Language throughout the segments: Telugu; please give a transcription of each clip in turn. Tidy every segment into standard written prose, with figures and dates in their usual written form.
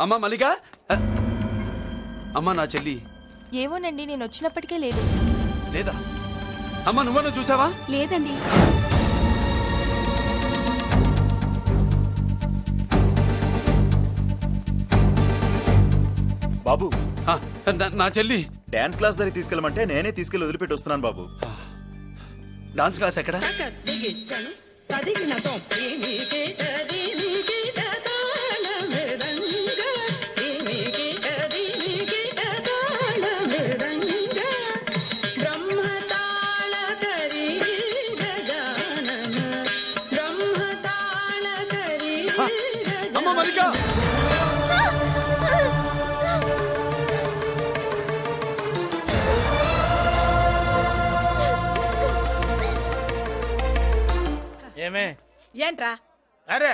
అమ్మా మల్లిక, అమ్మా నా చెల్లి ఏమోనండి, నేను వచ్చినప్పటికే లేదు. లేదా? అమ్మా నువ్వన్నా చూసావా? లేదండి. బాబు, నా చెల్లి డాన్స్ క్లాస్ దగ్గర తీసుకెళ్ళమంటే నేనే తీసుకెళ్ళి వదిలిపెట్టి వస్తున్నాను బాబు. డాన్స్ క్లాస్ ఎక్కడ? అమ్మ మల్లిక, ఏమే ఏంట్రా? అరే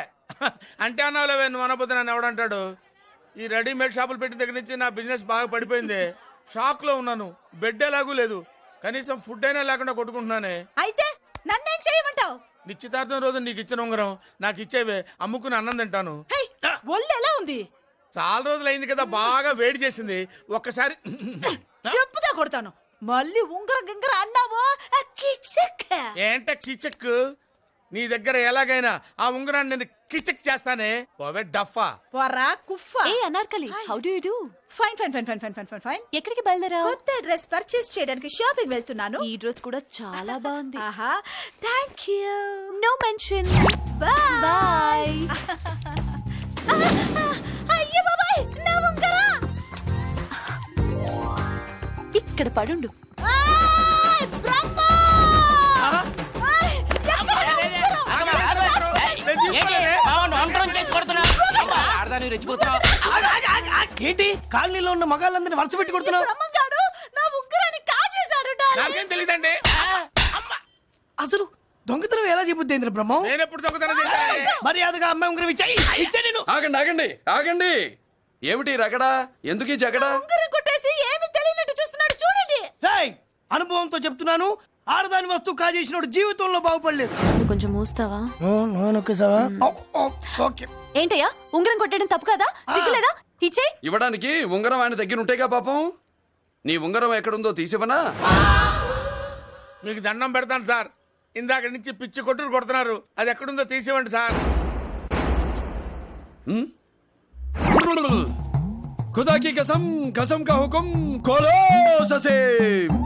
అంటే అన్నావులేవే, నువ్వు అనబోద్దు నన్ను ఎవడంటాడు. ఈ రెడీమేడ్ షాపులు పెట్టిన దగ్గర నుంచి నా బిజినెస్ బాగా పడిపోయింది. షాక్ లో ఉన్నాను, బెడ్ ఎలాగూ లేదు, కనీసం ఫుడ్ అయినా లేకుండా కొట్టుకుంటున్నానే. అయితే నన్నేం చేయమంటావు? నిశ్చితార్థం రోజు నీకు ఇచ్చిన ఉంగరం నాకు ఇచ్చేవే, అమ్ముకుని అన్నం తింటాను. ఒళ్ళు ఎలా ఉంది? చాలా రోజులు అయింది కదా, బాగా వేడి చేసింది. ఒక్కసారి చెప్పుదా కొడతాను. మళ్ళీ ఉంగరం గింగర అన్నావో ఏంట కిచెక్? నీ దగ్గర ఎలాగైనా ఆ ఉంగరాన్ని నేను కిచెక్ చేస్తానే. పోవే డఫా. పోరా కుఫా. ఏ Anarkali, how do you do? Fine fine fine fine fine fine fine fine. ఎక్కడికి బయలుదేరావు? కొత్త డ్రెస్ పర్చేస్ చేయడానికి షాపింగ్ వెళ్తున్నాను. ఈ డ్రెస్ కూడా చాలా బాగుంది. ఆహా, thank you. No mention. Bye bye. అయ్యో బాబాయ్, నా ఉంగరం ఇక్కడ పడుండు. ఏంటి కాలనీలో ఉన్న మగాళ్ళందరినీ వరుస పెట్టి కొడుతున్నావు? నా ఉంగరాన్ని కాజేశాడు. నాకేం తెలియదండి. అసలు దొంగతనం ఎలా చెబుద్ది బ్రహ్మం? నేను ఎప్పుడు దొంగతనం చేశాను? మర్యాదగా అమ్మాయి ఉంగరం ఇచ్చా నేను. ఆగండి ఆగండి ఆగండి. ఏమిటి రగడా? ఎందుకు ఈ జగడా? ఉంగరం కొట్టేసి ఏమీ తెలియనట్టు చూస్తున్నాడు, చూడండి. రేయ్, అనుభవంతో చెప్తున్నాను, ఆడదాని వస్తువు కాజేసినోడు జీవితంలో బాగుపడలేదు. నువ్వు కొంచెం మూస్తావా? ఓకే. ఏంటయ్యా, ఉంగరం కొట్టడం తప్పు కదా? సిగ్గులేదా? ఇచ్చేయ్. ఇవ్వడానికి ఉంగరం ఆయన దగ్గర ఉంటేగా పాపం. నీ ఉంగరం ఎక్కడుందో తీసివనా? మీకు దండం పెడతాను సార్, ఇందాక నుంచి పిచ్చి కొట్టుడు కొడుతున్నారు. అది ఎక్కడుందో తీసివ్వండి సార్. खुदा की कसम, कसम का हुकुम, खोलो ससे.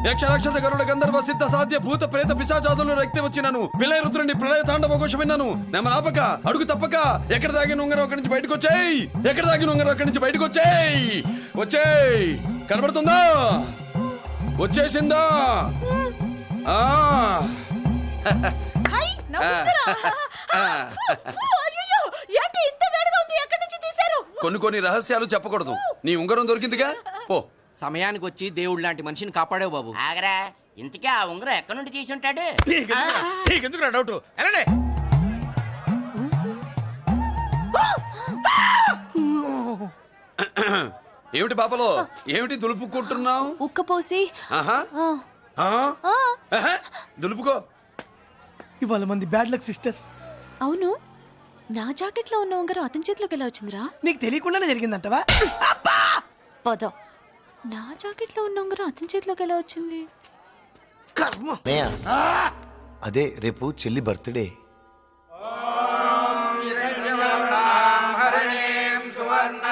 యక్ష రాక్షస గరుడ గంధర్వ సిద్ధ సాధ్య భూత ప్రేత పిశాచాదులను రక్తి వచ్చినాను. విలయ రుద్రుని ప్రళయ తాండవ ఘోష విన్నాను. నెమలాపక అడుగు తప్పక ఎక్కడ దాగిన ఉంగరం అక్కడి నుంచి బయటకు వచ్చేయ్. ఎక్కడ దాగిన ఉంగరం అక్కడి నుంచి బయటకు వచ్చేయ్. వచ్చేయ్. కనబడుతుందా? వచ్చేసిందా? హై, నా ఉంగరం. అయ్యో, ఏంటి ఇంత వేడిగా ఉంది? ఎక్కడి నుంచి తీశారు? కొన్ని రహస్యాలు చెప్పకూడదు. నీ ఉంగరం దొరికిందిగా, పో. సమయానికి వచ్చి దేవుడు లాంటి మనిషిని కాపాడావు బాబు. ఆగరా, ఇంతకీ ఆ ఉంగరం ఎక్కడి నుండి తీసి ఉంటాడు? నీకెందుకు డౌట్? వెళ్ళండి. ఏమిటి పాపలో, ఏమిటి దులుపుకుంటున్నావు? ఉక్కపోసి. దులుపుకో. ఇవాళ మంది బ్యాడ్ లక్ సిస్టర్. అవును, నా జాకెట్ లో ఉన్న ఉంగరం అతని చేతిలోకి ఎలా వచ్చిందిరా? నీకు తెలియకుండానే జరిగిందంటవా? పద. నా జాకెట్ లో ఉన్న ఉంగరం అతని చేతిలోకి ఎలా వచ్చింది? కర్మ. అదే రేపు చెల్లి బర్త్డే. సువర్ణ